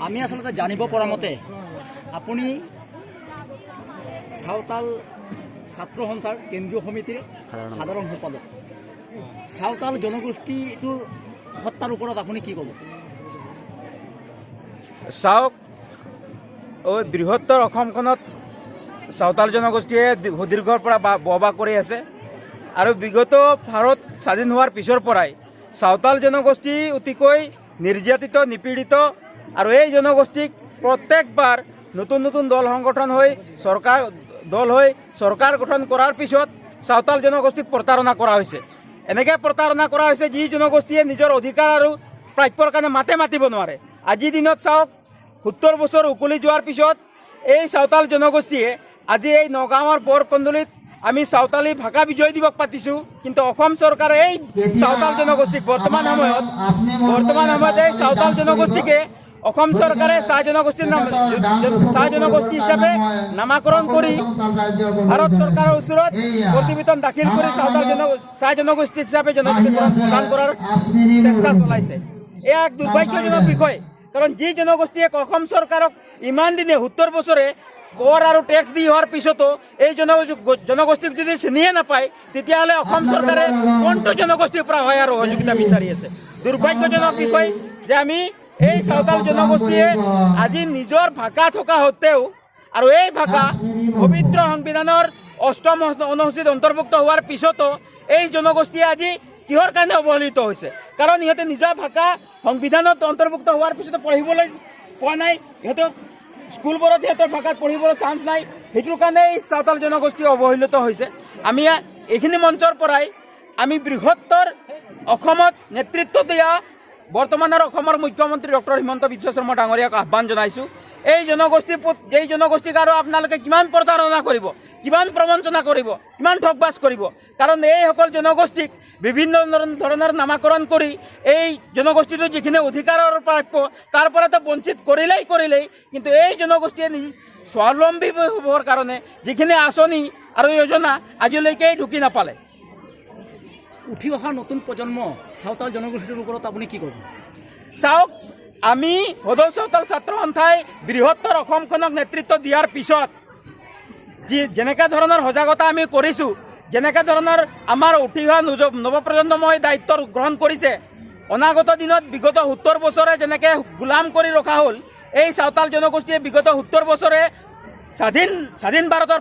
আমি আসলে জানিব পৰা মতে আপুনি সাঁওতাল ছাত্ৰ সন্থাৰ কেন্দ্ৰীয় সমিতিৰ সাধাৰণ সম্পাদক। সাঁওতাল জনগোষ্ঠীটোৰ সত্তাৰ ওপৰত আপুনি কি ক'ব? চাওক, বৃহত্তৰ অসমখনত সাঁওতাল জনগোষ্ঠীয়ে সুদীৰ্ঘৰ পৰা বসবাস কৰি আছে আৰু বিগত ভাৰত স্বাধীন হোৱাৰ পিছৰ পৰাই সাঁওতাল জনগোষ্ঠী অতিকৈ নিৰ্যাতিত, নিপীড়িত আৰু এই জনগোষ্ঠীক প্ৰত্যেকবাৰ নতুন নতুন দল সংগঠন হৈ চৰকাৰ গঠন কৰাৰ পিছত সাঁওতাল জনগোষ্ঠীক প্ৰতাৰণা কৰা হৈছে। এনেকৈ প্ৰতাৰণা কৰা হৈছে যি জনগোষ্ঠীয়ে নিজৰ অধিকাৰ আৰু প্ৰাপ্যৰ কাৰণে মাতিব নোৱাৰে। আজিৰ দিনত চাওক, 70 বছৰ উকলি যোৱাৰ পিছত এই সাঁওতাল জনগোষ্ঠীয়ে আজি এই নগাঁৱৰ বৰকন্দলিত আমি সাঁওতালী ভাষা বিজয় দিৱস পাতিছোঁ, কিন্তু অসম চৰকাৰে এই সাঁওতাল জনগোষ্ঠীক বৰ্তমান সময়ত এই সাঁওতাল জনগোষ্ঠীকে অসম চৰকাৰে চাহ জনগোষ্ঠী হিচাপে নামাকৰণ কৰি ভাৰত চৰকাৰৰ ওচৰত প্ৰতিবেদন দাখিল কৰি চাহ জনগোষ্ঠী হিচাপে জনগোষ্ঠীকৰণ প্ৰদান কৰাৰ চেষ্টা চলাইছে। এয়া এক দুৰ্ভাগ্যজনক বিষয়, কাৰণ যি জনগোষ্ঠীয়ে অসম চৰকাৰক ইমান দিনে 70 বছৰে কৰ আৰু টেক্স দি হোৱাৰ পিছতো এই জনগোষ্ঠীক যদি চিনিয়ে নাপায়, তেতিয়াহ'লে অসম চৰকাৰে কোনটো জনগোষ্ঠীৰ পৰা হয় আৰু সহযোগিতা বিচাৰি আছে। দুৰ্ভাগ্যজনক বিষয় যে আমি এই সাঁওতাল জনগোষ্ঠীয়ে আজি নিজৰ ভাষা থকা সত্ত্বেও আৰু এই ভাষা পবিত্ৰ সংবিধানৰ 8ম অনুসূচীত অন্তৰ্ভুক্ত হোৱাৰ পিছতো এই জনগোষ্ঠীয়ে আজি কিহৰ কাৰণে অৱহেলিত হৈছে? কাৰণ ইহঁতে নিজৰ ভাষা সংবিধানত অন্তৰ্ভুক্ত হোৱাৰ পিছতো পঢ়িবলৈ পোৱা নাই, ইহঁতৰ স্কুলবোৰত সিহঁতৰ ভাষাত পঢ়িবলৈ চান্স নাই। সেইটোৰ কাৰণে এই সাঁওতাল জনগোষ্ঠী অৱহেলিত হৈছে। আমি এইখিনি মঞ্চৰ পৰাই আমি বৃহত্তৰ অসমত নেতৃত্ব দিয়া বৰ্তমানৰ অসমৰ মুখ্যমন্ত্ৰী ডক্টৰ হিমন্ত বিশ্ব শৰ্মা ডাঙৰীয়াক আহ্বান জনাইছোঁ। এই জনগোষ্ঠীক আৰু আপোনালোকে কিমান প্ৰতাৰণা কৰিব, কিমান প্ৰবঞ্চনা কৰিব, কিমান ঠগবাজ কৰিব? কাৰণ এইসকল জনগোষ্ঠীক বিভিন্ন ধৰণৰ নামাকৰণ কৰি এই জনগোষ্ঠীটোৰ যিখিনি অধিকাৰৰ প্ৰাপ্য তাৰ পৰাতো বঞ্চিত কৰিলেই, কিন্তু এই জনগোষ্ঠীয়ে স্বাৱলম্বী হ'বৰ কাৰণে যিখিনি আঁচনি আৰু যোজনা আজিলৈকে ঢুকি নাপালে। উঠি অহা নতুন প্ৰজন্ম সাঁওতাল জনগোষ্ঠীৰ ওপৰত আপুনি কি ক'ব? চাওক, আমি সদৌ সাঁওতাল ছাত্ৰ সন্থাই বৃহত্তৰ অসমখনক নেতৃত্ব দিয়াৰ পিছত যেনেকুৱা ধৰণৰ সজাগতা আমি কৰিছোঁ, যেনেকুৱা ধৰণৰ আমাৰ উঠি অহা নৱপ্ৰজন্মই দায়িত্ব গ্ৰহণ কৰিছে, অনাগত দিনত বিগত 70 বছৰে যেনেকৈ গোলাম কৰি ৰখা হ'ল, এই সাঁওতাল জনগোষ্ঠীয়ে বিগত 70 বছৰে স্বাধীন ভাৰতৰ